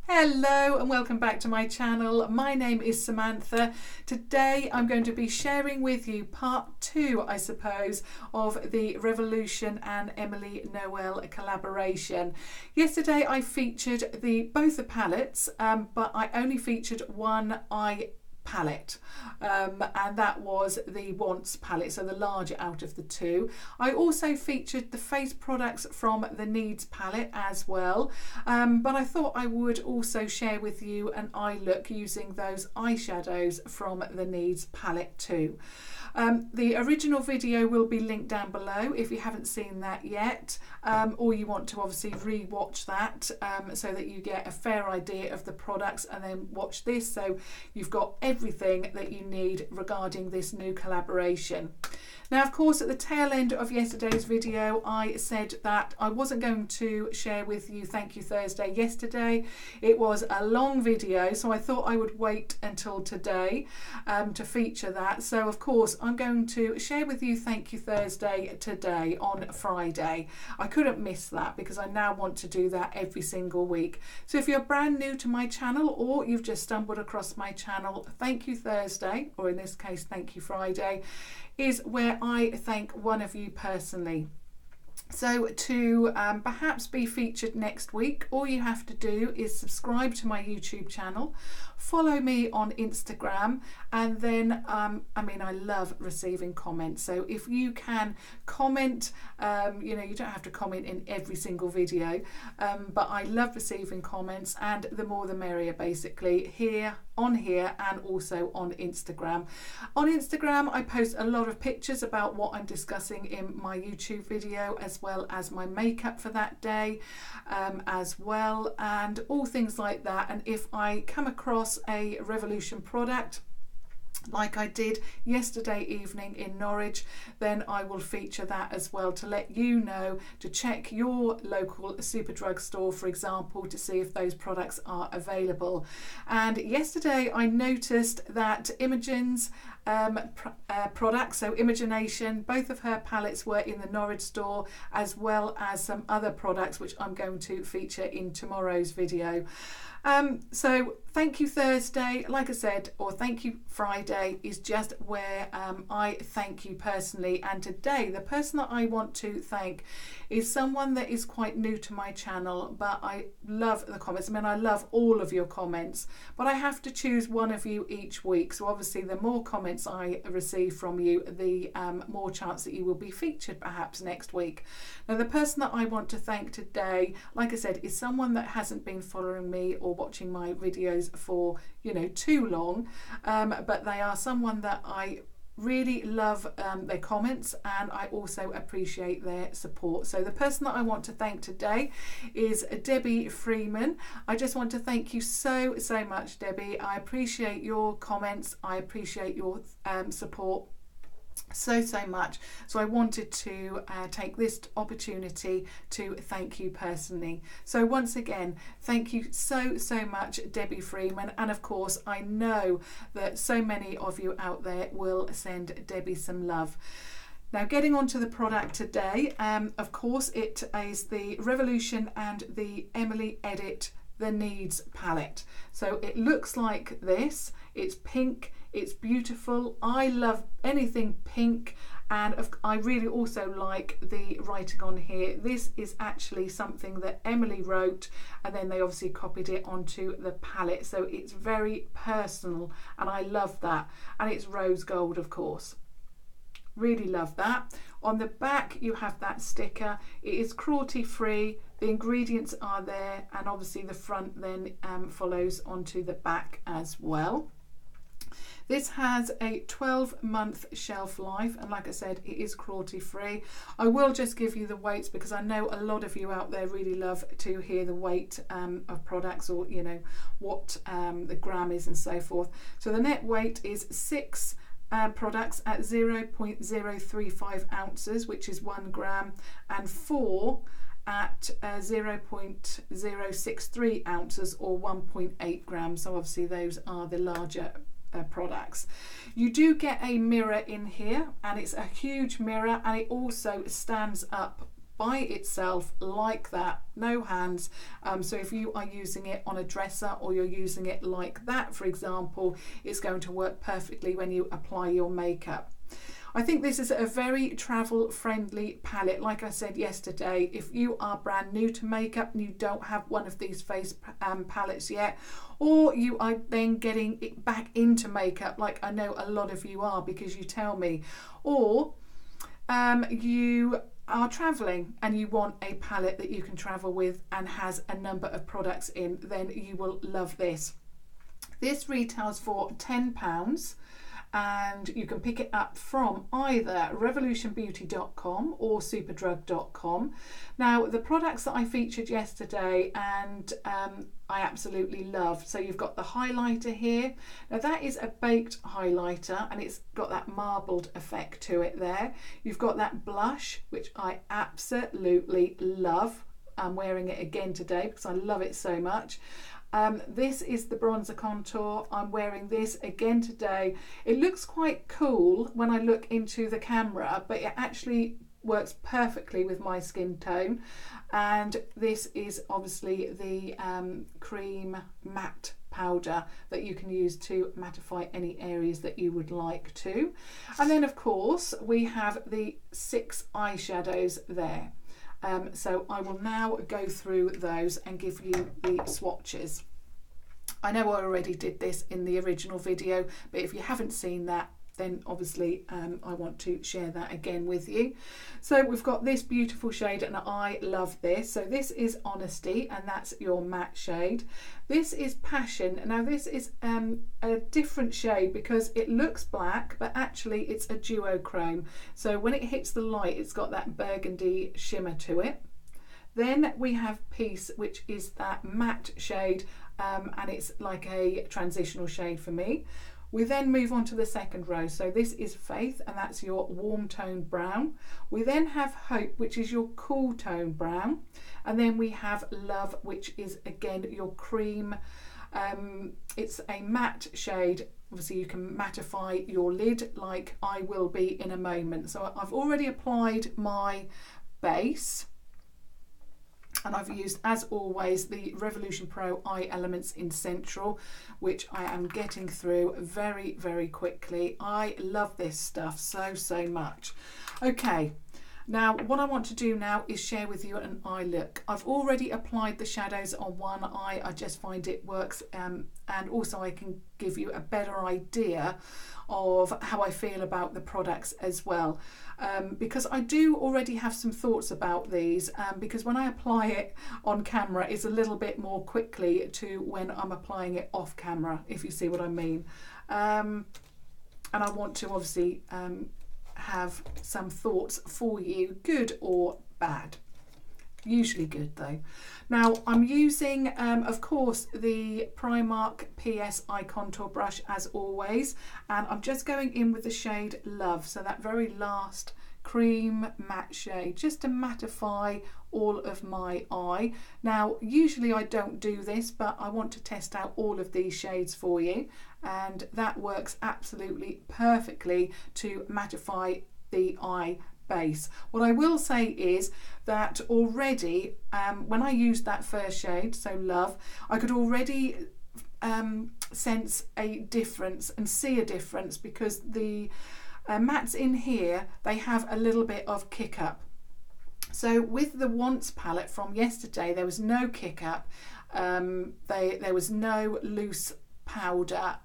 Hello and welcome back to my channel. My name is Samantha. Today I'm going to be sharing with you part 2, I suppose, of the Revolution and Emily Noel collaboration. Yesterday I featured both the palettes, but I only featured one eye palette, and that was the Wants palette, so the larger out of the two. I also featured the face products from the Needs palette as well, but I thought I would also share with you an eye look using those eyeshadows from the Needs palette too. The original video will be linked down below if you haven't seen that yet, or you want to obviously re-watch that so that you get a fair idea of the products, and then watch this so you've got everything that you need regarding this new collaboration. Now, of course, at the tail end of yesterday's video, I said that I wasn't going to share with you Thank You Thursday yesterday. It was a long video, so I thought I would wait until today to feature that. So, of course, I'm going to share with you Thank You Thursday today on Friday. I couldn't miss that because I now want to do that every single week. So if you're brand new to my channel or you've just stumbled across my channel, Thank You Thursday, or in this case, Thank You Friday, is where I thank one of you personally. So to perhaps be featured next week, all you have to do is subscribe to my YouTube channel, follow me on Instagram, and then I love receiving comments. So if you can comment, you don't have to comment in every single video, but I love receiving comments, and the more the merrier, basically, here and also on Instagram. On Instagram I post a lot of pictures about what I'm discussing in my YouTube video, as well as my makeup for that day as well, and all things like that. And if I come across a Revolution product like I did yesterday evening in Norwich, then I will feature that as well, to let you know to check your local Superdrug store, for example, to see if those products are available. And yesterday I noticed that Imogen's products, so Imagination, both of her palettes were in the Norwich store, as well as some other products which I'm going to feature in tomorrow's video. So Thank You Thursday, like I said, or Thank You Friday, is just where I thank you personally. And today the person that I want to thank is someone that is quite new to my channel, but I love the comments. I mean, I love all of your comments, but I have to choose one of you each week. So obviously the more comments I receive from you, the more chance that you will be featured perhaps next week. Now, the person that I want to thank today, like I said, is someone that hasn't been following me or watching my videos for too long, but they are someone that I really love their comments, and I also appreciate their support. So the person that I want to thank today is Debbie Freeman. I just want to thank you so much, Debbie. I appreciate your comments, I appreciate your support so much. So I wanted to take this opportunity to thank you personally. So once again, thank you so much, Debbie Freeman. And of course, I know that so many of you out there will send Debbie some love. Now, getting on to the product today, of course, it is the Revolution and the Emily Edit the Needs palette. So it looks like this. It's pink, it's beautiful. I love anything pink, and I really also like the writing on here. This is actually something that Emily wrote, and then they obviously copied it onto the palette, so it's very personal, and I love that. And it's rose gold, of course. Really love that. On the back you have that sticker. It is cruelty free, the ingredients are there, and obviously the front then follows onto the back as well. This has a 12-month shelf life, and like I said, it is cruelty free. I will just give you the weights because I know a lot of you out there really love to hear the weight of products, or what the gram is and so forth. So the net weight is 6 products at 0.035 ounces, which is 1 gram, and 4 at 0.063 ounces, or 1.8 grams. So obviously those are the larger products. You do get a mirror in here, and it's a huge mirror, and it also stands up by itself like that, no hands. So if you are using it on a dresser or you're using it like that, for example, it's going to work perfectly when you apply your makeup. I think this is a very travel friendly palette. Like I said yesterday, if you are brand new to makeup and you don't have one of these face palettes yet, or you are then getting it back into makeup, like I know a lot of you are because you tell me, or you are traveling and you want a palette that you can travel with and has a number of products in, then you will love this. This retails for £10. And you can pick it up from either revolutionbeauty.com or superdrug.com. Now, the products that I featured yesterday and I absolutely love. So you've got the highlighter here. Now that is a baked highlighter and it's got that marbled effect to it there. You've got that blush, which I absolutely love. I'm wearing it again today because I love it so much. This is the bronzer contour. I'm wearing this again today. It looks quite cool when I look into the camera, but it actually works perfectly with my skin tone. And this is obviously the cream matte powder that you can use to mattify any areas that you would like to. And then of course we have the 6 eyeshadows there. So I will now go through those and give you the swatches. I know I already did this in the original video, but if you haven't seen that, then obviously I want to share that again with you. So we've got this beautiful shade and I love this. So this is Honesty and that's your matte shade. This is Passion. Now this is a different shade because it looks black, but actually it's a duochrome. So when it hits the light, it's got that burgundy shimmer to it. Then we have Peace, which is that matte shade and it's like a transitional shade for me. We then move on to the second row. So this is Faith and that's your warm tone brown. We then have Hope, which is your cool tone brown. And then we have Love, which is again your cream. It's a matte shade. Obviously you can mattify your lid like I will be in a moment. So I've already applied my base. And I've used, as always, the Revolution Pro Eye Elements in Central, which I am getting through very, very quickly. I love this stuff so much. Okay, now what I want to do now is share with you an eye look. I've already applied the shadows on one eye. I just find it works, and also I can give you a better idea of how I feel about the products as well. Because I do already have some thoughts about these, because when I apply it on camera it's a little bit more quickly to when I'm applying it off camera, if you see what I mean. And I want to obviously have some thoughts for you, good or bad. Usually good though. Now I'm using of course the Primark PS Eye Contour brush as always, and I'm just going in with the shade Love, so that very last cream matte shade, just to mattify all of my eye. Now usually I don't do this, but I want to test out all of these shades for you, and that works absolutely perfectly to mattify the eye base. What I will say is that already when I used that first shade, so Love, I could already sense a difference and see a difference, because the mattes in here, they have a little bit of kick up. So with the Once palette from yesterday, there was no kick up, there was no loose powder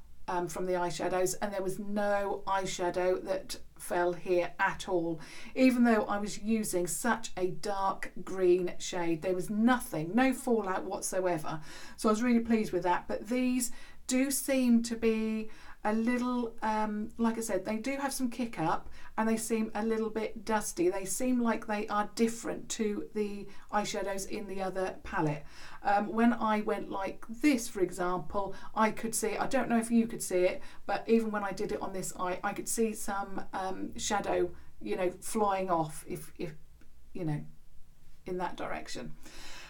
from the eyeshadows, and there was no eyeshadow that fell here at all. Even though I was using such a dark green shade, there was nothing, no fallout whatsoever. So I was really pleased with that. But these do seem to be a little, like I said, they do have some kick up and they seem a little bit dusty. They seem like they are different to the eyeshadows in the other palette. When I went like this, for example, I could see, I don't know if you could see it, but even when I did it on this eye, I could see some shadow, you know, flying off, if you know, in that direction.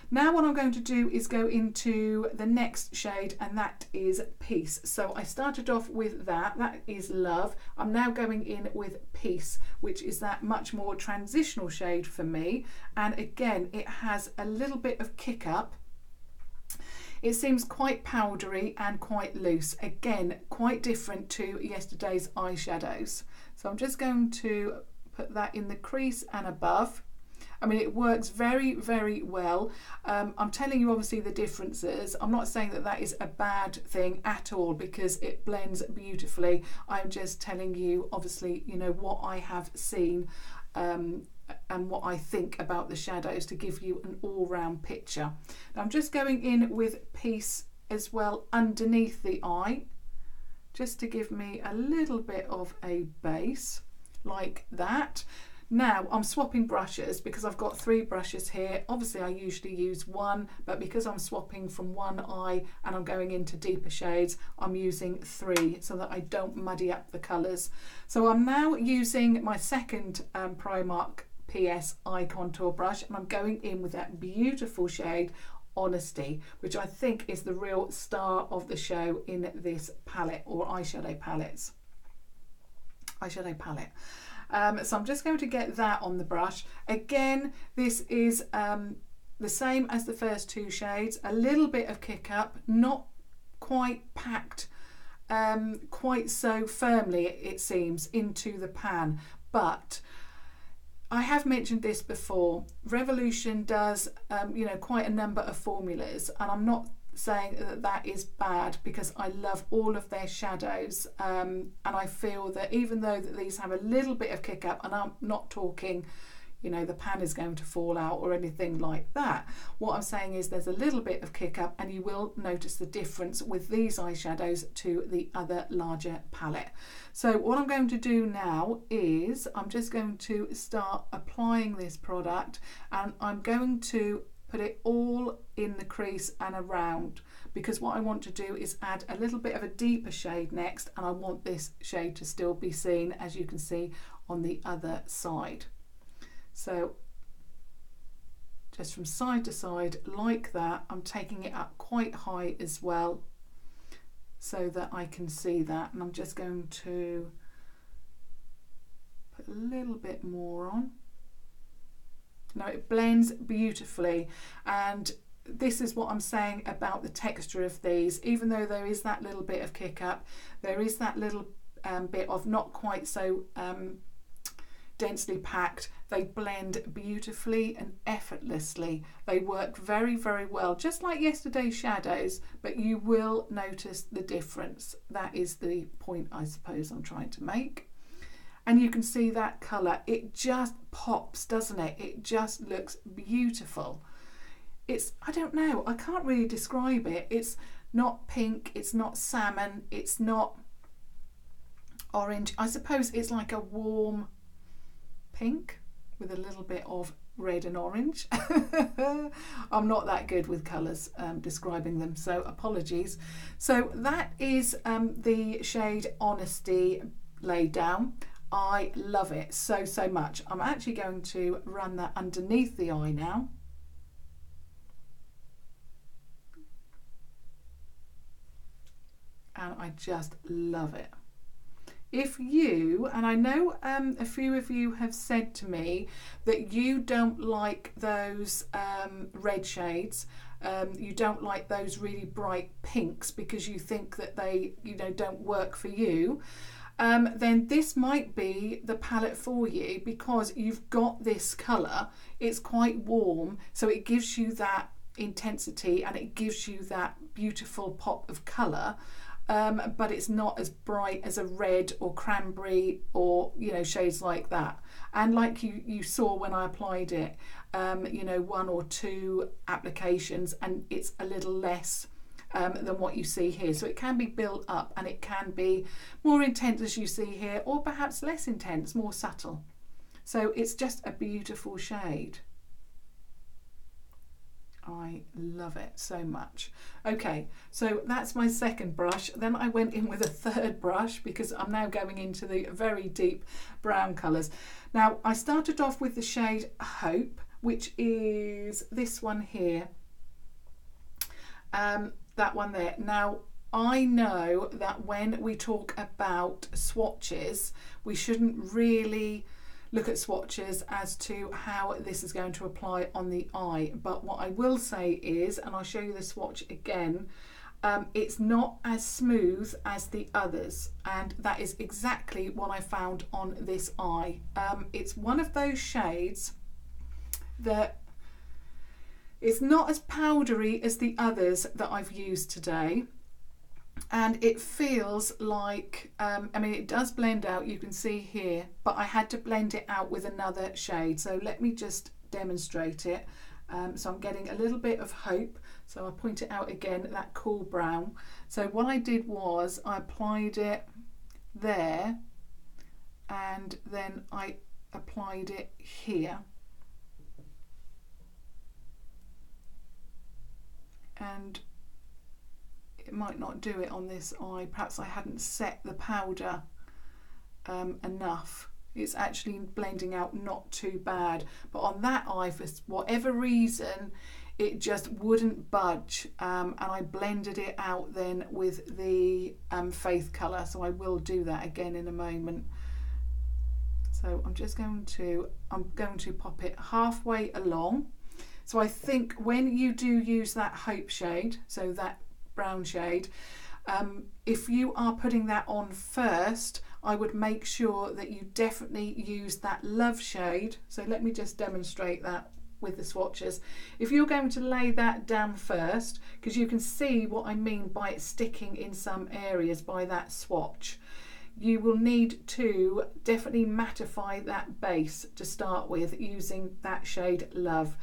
Now what I'm going to do is go into the next shade, and that is Peace. So I started off with that is Love. I'm now going in with Peace, which is that much more transitional shade for me. And again, it has a little bit of kick up. It seems quite powdery and quite loose. Again, quite different to yesterday's eyeshadows. So I'm just going to put that in the crease and above. I mean, it works very, very well. I'm telling you obviously the differences. I'm not saying that that is a bad thing at all, because it blends beautifully. I'm just telling you obviously, you know, what I have seen and what I think about the shadows to give you an all-round picture. Now I'm just going in with Peace as well underneath the eye, just to give me a little bit of a base like that. Now I'm swapping brushes because I've got 3 brushes here. Obviously I usually use one, but because I'm swapping from one eye and I'm going into deeper shades, I'm using 3 so that I don't muddy up the colours. So I'm now using my second Primark PS eye contour brush, and I'm going in with that beautiful shade Honesty, which I think is the real star of the show in this palette, or eyeshadow palette. So I'm just going to get that on the brush. Again, this is the same as the first 2 shades, a little bit of kick up, not quite packed quite so firmly, it seems, into the pan. But I have mentioned this before, Revolution does you know, quite a number of formulas, and I'm not saying that that is bad, because I love all of their shadows, and I feel that even though that these have a little bit of kick up, and I'm not talking, you know, the pan is going to fall out or anything like that, what I'm saying is there's a little bit of kick up, and you will notice the difference with these eyeshadows to the other larger palette. So what I'm going to do now is I'm just going to start applying this product, and I'm going to put it all in the crease and around, because what I want to do is add a little bit of a deeper shade next, and I want this shade to still be seen, as you can see on the other side. So just from side to side like that, I'm taking it up quite high as well so that I can see that, and I'm just going to put a little bit more on. Now it blends beautifully, and this is what I'm saying about the texture of these. Even though there is that little bit of kick up, there is that little bit of not quite so densely packed, they blend beautifully and effortlessly. They work very, very well, just like yesterday's shadows, but you will notice the difference. That is the point I suppose I'm trying to make. And you can see that colour, it just pops, doesn't it? It just looks beautiful. It's, I don't know, I can't really describe it. It's not pink, it's not salmon, it's not orange. I suppose it's like a warm pink with a little bit of red and orange. I'm not that good with colours describing them, so apologies. So that is the shade Honesty laid down. I love it so, so much. I'm actually going to run that underneath the eye now. And I just love it. If you, and I know a few of you have said to me that you don't like those red shades, you don't like those really bright pinks because you think that they, you know, don't work for you, then this might be the palette for you, because you've got this colour, it's quite warm, so it gives you that intensity and it gives you that beautiful pop of colour. But it's not as bright as a red or cranberry or, you know, shades like that. And like you saw when I applied it, you know, 1 or 2 applications, and it's a little less than what you see here. So it can be built up, and it can be more intense as you see here, or perhaps less intense, more subtle. So it's just a beautiful shade. I love it so much. Okay, so that's my second brush. Then I went in with a third brush because I'm now going into the very deep brown colours. Now I started off with the shade Hope, which is this one here. That one there. Now, I know that when we talk about swatches, we shouldn't really look at swatches as to how this is going to apply on the eye. But what I will say is, and I'll show you the swatch again, it's not as smooth as the others, and that is exactly what I found on this eye. It's one of those shades that it's not as powdery as the others that I've used today, and it feels like, I mean, it does blend out, you can see here, but I had to blend it out with another shade. So let me just demonstrate it. So I'm getting a little bit of Hope, so I'll point it out again, that cool brown. So what I did was I applied it there, and then I applied it here. And it might not do it on this eye, perhaps I hadn't set the powder enough. It's actually blending out not too bad, but on that eye, for whatever reason, it just wouldn't budge, and I blended it out then with the Faith colour, so I will do that again in a moment. So I'm going to pop it halfway along. So I think when you do use that Hope shade, so that brown shade, if you are putting that on first, I would make sure that you definitely use that Love shade. So let me just demonstrate that with the swatches. If you're going to lay that down first, because you can see what I mean by it sticking in some areas by that swatch, you will need to definitely mattify that base to start with using that shade Love.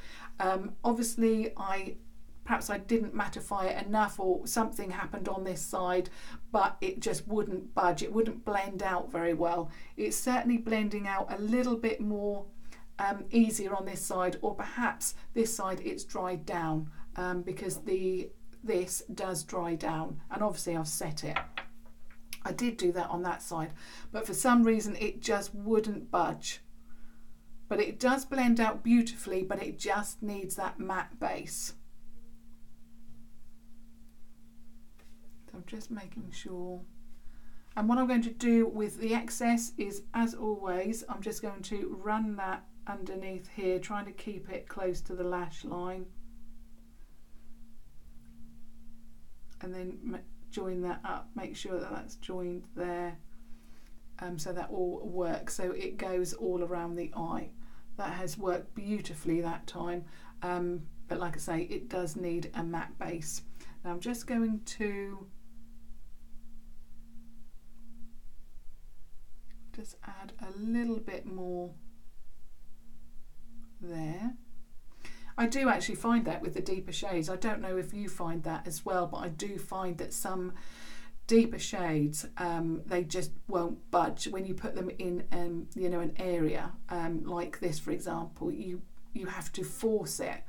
Obviously perhaps I didn't mattify it enough, or something happened on this side, but it just wouldn't budge, it wouldn't blend out very well. It's certainly blending out a little bit more easier on this side, or perhaps this side it's dried down, because this does dry down, and obviously I've set it. I did do that on that side, but for some reason it just wouldn't budge. But it does blend out beautifully, but it just needs that matte base. So I'm just making sure. And what I'm going to do with the excess is, as always, I'm just going to run that underneath here, trying to keep it close to the lash line. And then join that up, make sure that that's joined there, so that all works, so it goes all around the eye. That has worked beautifully that time, but like I say, it does need a matte base. Now I'm just going to just add a little bit more there. I do actually find that with the deeper shades. I don't know if you find that as well, but I do find that some deeper shades, they just won't budge when you put them in you know, an area like this, for example. You have to force it.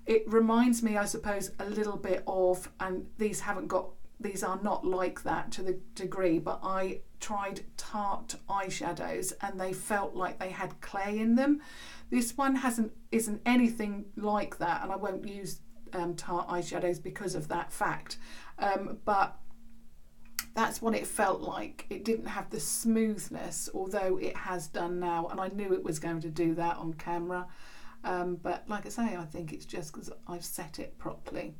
It reminds me, I suppose, a little bit of, and these are not like that to the degree, but I tried Tarte eyeshadows and they felt like they had clay in them. This one isn't anything like that, and I won't use Tarte eyeshadows because of that fact, but that's what it felt like. It didn't have the smoothness, although it has done now, and I knew it was going to do that on camera, but like I say, I think it's just because I've set it properly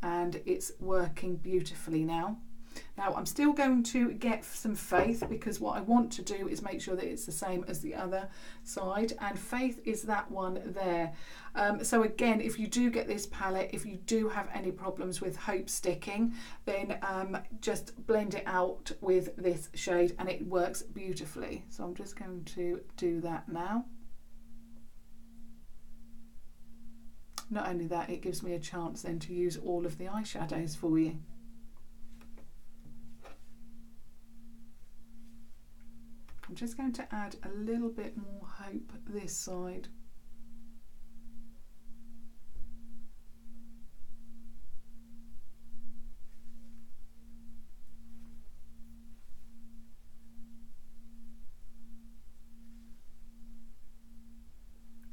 and it's working beautifully now. Now I'm still going to get some Faith, because what I want to do is make sure that it's the same as the other side, and Faith is that one there. So again, if you do get this palette, if you do have any problems with Hope sticking, then just blend it out with this shade and it works beautifully. So I'm just going to do that now. Not only that, it gives me a chance then to use all of the eyeshadows for you. I'm just going to add a little bit more Hope this side.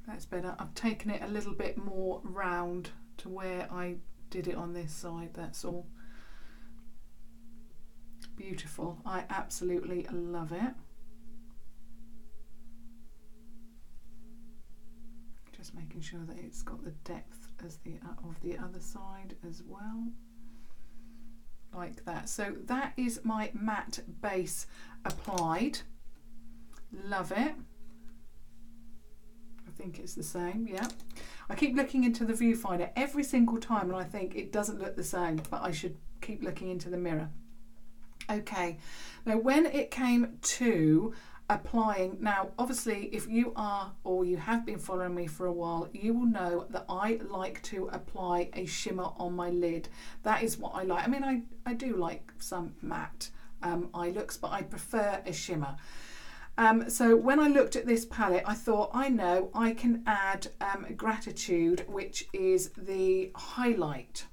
That's better. I've taken it a little bit more round to where I did it on this side, that's all. Beautiful. I absolutely love it. Just making sure that it's got the depth as the of the other side as well, like that. So that is my matte base applied. Love it. I think it's the same, yeah. I keep looking into the viewfinder every single time and I think it doesn't look the same, but I should keep looking into the mirror. Okay, now when it came to applying, now obviously if you are or you have been following me for a while, you will know that I like to apply a shimmer on my lid. That is what I like. I mean, I do like some matte eye looks, but I prefer a shimmer. So when I looked at this palette, I thought, I know I can add Gratitude, which is the highlight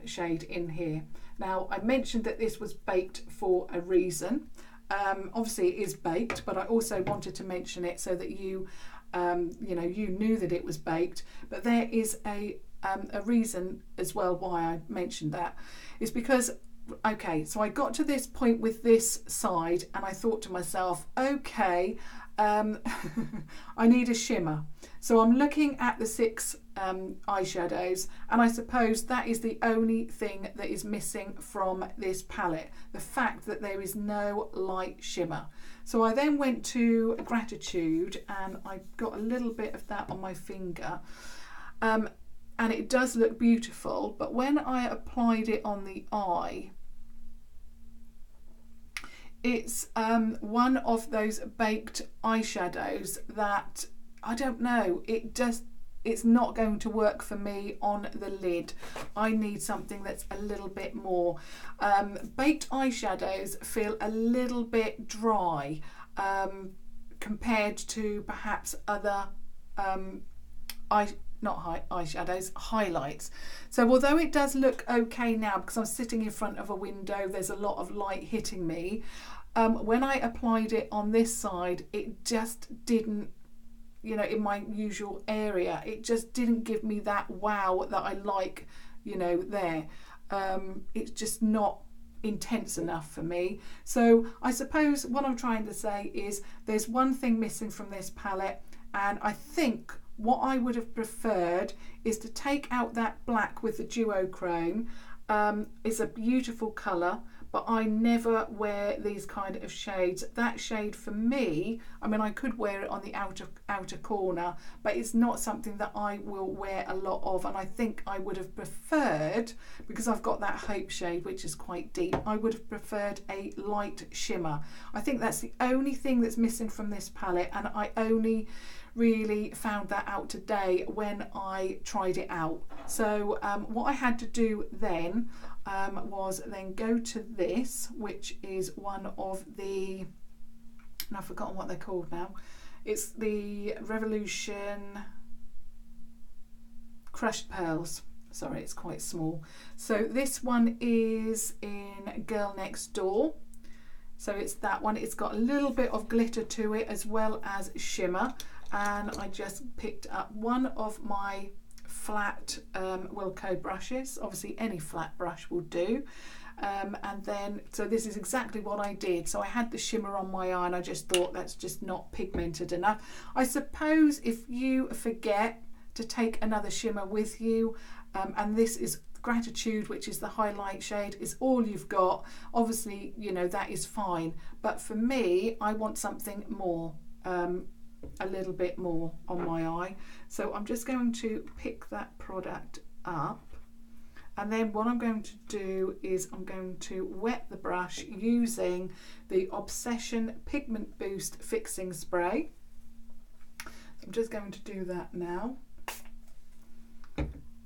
shade in here. Now, I mentioned that this was baked for a reason. Obviously, it is baked, but I also wanted to mention it so that you know, you knew that it was baked. But there is a reason as well why I mentioned that. Is because, okay, so I got to this point with this side and I thought to myself, okay, I need a shimmer. So I'm looking at the 6 eyeshadows, and I suppose that is the only thing that is missing from this palette, the fact that there is no light shimmer. So I then went to Gratitude and I got a little bit of that on my finger, and it does look beautiful, but when I applied it on the eye, it's one of those baked eyeshadows that, I don't know, it's not going to work for me on the lid. I need something that's a little bit more. Baked eyeshadows feel a little bit dry compared to perhaps other eyeshadows, highlights. So although it does look okay now because I'm sitting in front of a window, there's a lot of light hitting me, when I applied it on this side, it just didn't, you know, in my usual area, it just didn't give me that wow that I like, you know, there. It's just not intense enough for me. So I suppose what I'm trying to say is there's one thing missing from this palette, and I think what I would have preferred is to take out that black with the duochrome. It's a beautiful colour, but I never wear these kind of shades. That shade for me, I mean, I could wear it on the outer corner, but it's not something that I will wear a lot of, and I think I would have preferred, because I've got that Hope shade which is quite deep, I would have preferred a light shimmer. I think that's the only thing that's missing from this palette, and I only really found that out today when I tried it out. So what I had to do then was then go to this, which is one of the, and I've forgotten what they're called now, it's the Revolution Crushed Pearls. Sorry, it's quite small. So this one is in Girl Next Door. So it's that one. It's got a little bit of glitter to it as well as shimmer. And I just picked up one of my flat Wilko brushes. Obviously any flat brush will do. And then, so this is exactly what I did. So I had the shimmer on my eye and I just thought that's just not pigmented enough. I suppose if you forget to take another shimmer with you, and this is Gratitude, which is the highlight shade, is all you've got, obviously, you know, that is fine. But for me, I want something more, a little bit more on my eye. So I'm just going to pick that product up, and then what I'm going to do is I'm going to wet the brush using the Obsession Pigment Boost Fixing Spray. I'm just going to do that now,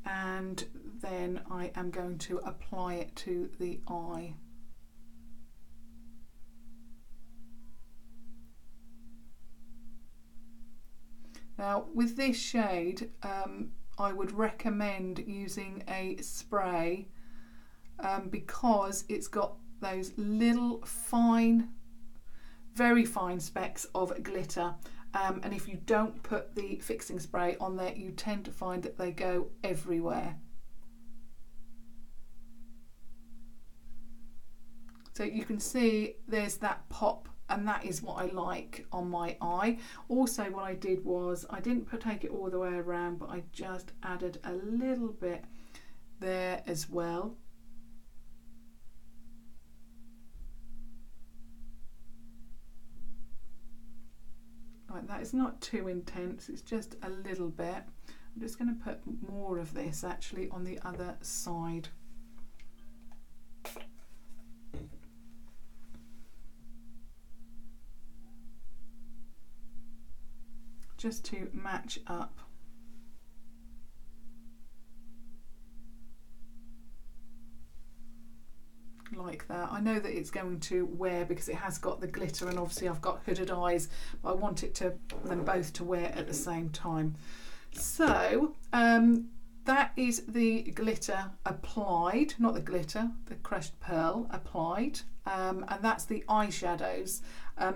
and then I am going to apply it to the eye. Now with this shade, I would recommend using a spray because it's got those little fine, very fine specks of glitter, and if you don't put the fixing spray on there, you tend to find that they go everywhere. So you can see there's that pop, and that is what I like on my eye. Also what I did was, I didn't take it all the way around, but I just added a little bit there as well. Like that. It's not too intense, it's just a little bit. I'm just going to put more of this actually on the other side. Just to match up. Like that. I know that it's going to wear because it has got the glitter, and obviously I've got hooded eyes, but I want it to them both to wear at the same time. So that is the glitter applied, not the glitter, the crushed pearl applied, and that's the eyeshadows.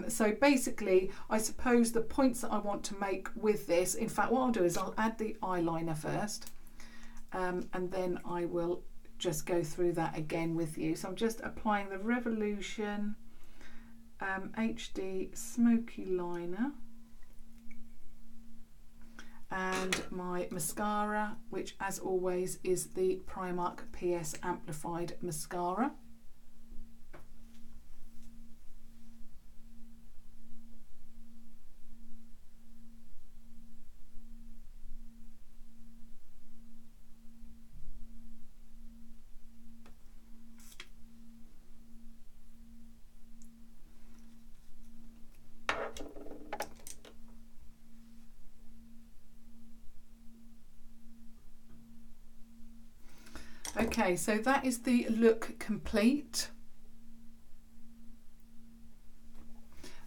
So basically, I suppose the points that I want to make with this, in fact what I'll do is I'll add the eyeliner first, and then I will just go through that again with you. So I'm just applying the Revolution HD Smoky liner and my mascara, which as always is the Primark PS Amplif-eyed mascara. Okay, so that is the look complete.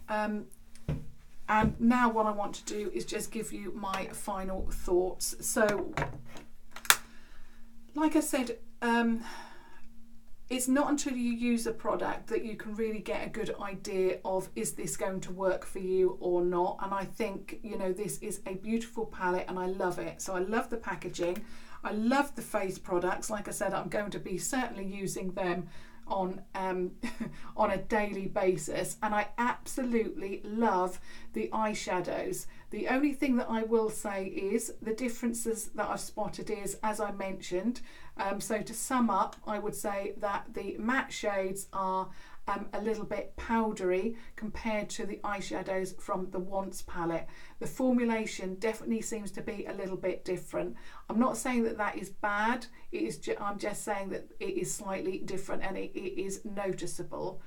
And now what I want to do is just give you my final thoughts. So, like I said, it's not until you use a product that you can really get a good idea of, is this going to work for you or not? And I think, you know, this is a beautiful palette and I love it. So I love the packaging. I love the face products. Like I said, I'm going to be certainly using them on on a daily basis, and I absolutely love the eyeshadows. The only thing that I will say is the differences that I've spotted is, as I mentioned, so to sum up, I would say that the matte shades are a little bit powdery compared to the eyeshadows from the Once palette. The formulation definitely seems to be a little bit different. I'm not saying that that is bad, it is I'm just saying that it is slightly different and it is noticeable.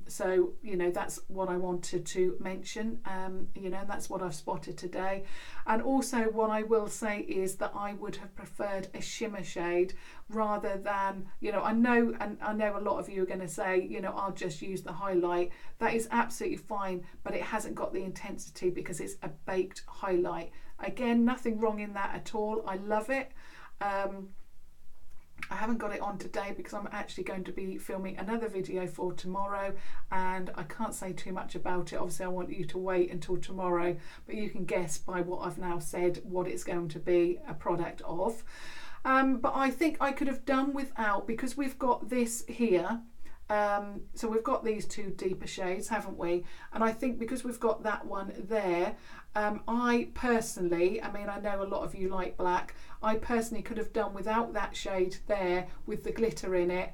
So, you know, that's what I wanted to mention, you know, and that's what I've spotted today. And also what I will say is that I would have preferred a shimmer shade rather than, you know, I know a lot of you are going to say, you know, I'll just use the highlight. That is absolutely fine, but it hasn't got the intensity because it's a baked highlight. Again, nothing wrong in that at all. I love it. I haven't got it on today because I'm actually going to be filming another video for tomorrow, and I can't say too much about it. Obviously I want you to wait until tomorrow, but you can guess by what I've now said what it's going to be a product of. But I think I could have done without, because we've got this here. So we've got these two deeper shades, haven't we? And I think because we've got that one there, I personally, I mean, I know a lot of you like black, I personally could have done without that shade there with the glitter in it,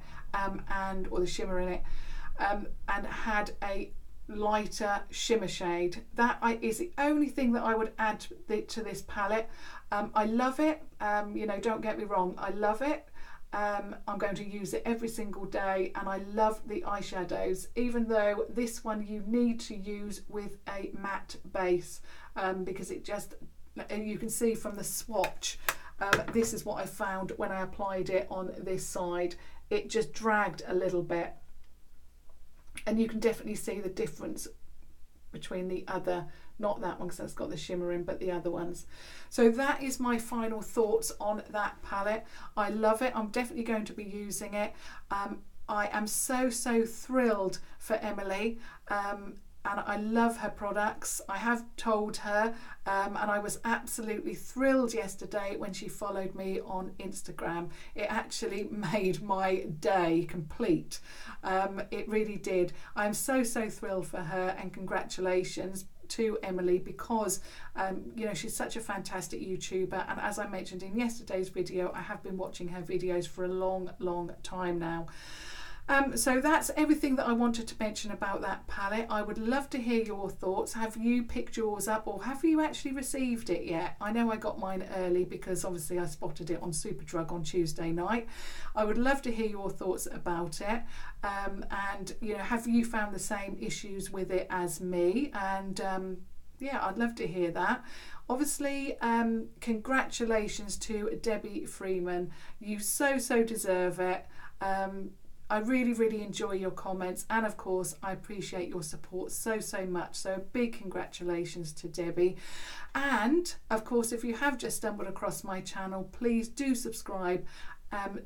or the shimmer in it, and had a lighter shimmer shade. That is the only thing that I would add to this palette. I love it, you know, don't get me wrong, I love it. I'm going to use it every single day, and I love the eyeshadows, even though this one you need to use with a matte base, because it just, you can see from the swatch, this is what I found when I applied it on this side. It just dragged a little bit, and you can definitely see the difference between the other, not that one because that's got the shimmer in, but the other ones. So that is my final thoughts on that palette. I love it. I'm definitely going to be using it. I am so thrilled for Emily. and I love her products. I have told her, and I was absolutely thrilled yesterday when she followed me on Instagram. It actually made my day complete. It really did. I'm so thrilled for her, and congratulations to Emily, because you know, she's such a fantastic YouTuber, and as I mentioned in yesterday's video, I have been watching her videos for a long time now. So that's everything that I wanted to mention about that palette. I would love to hear your thoughts. Have you picked yours up, or have you actually received it yet? I know I got mine early because obviously I spotted it on Superdrug on Tuesday night. I would love to hear your thoughts about it. And you know, have you found the same issues with it as me? And yeah, I'd love to hear that. Obviously, congratulations to Debbie Freeman. You so deserve it. I really enjoy your comments, and of course I appreciate your support so much. So a big congratulations to Debbie. And of course, if you have just stumbled across my channel, please do subscribe and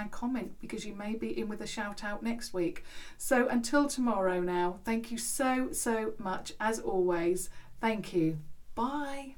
comment, because you may be in with a shout out next week. So until tomorrow now, thank you so much as always. Thank you. Bye.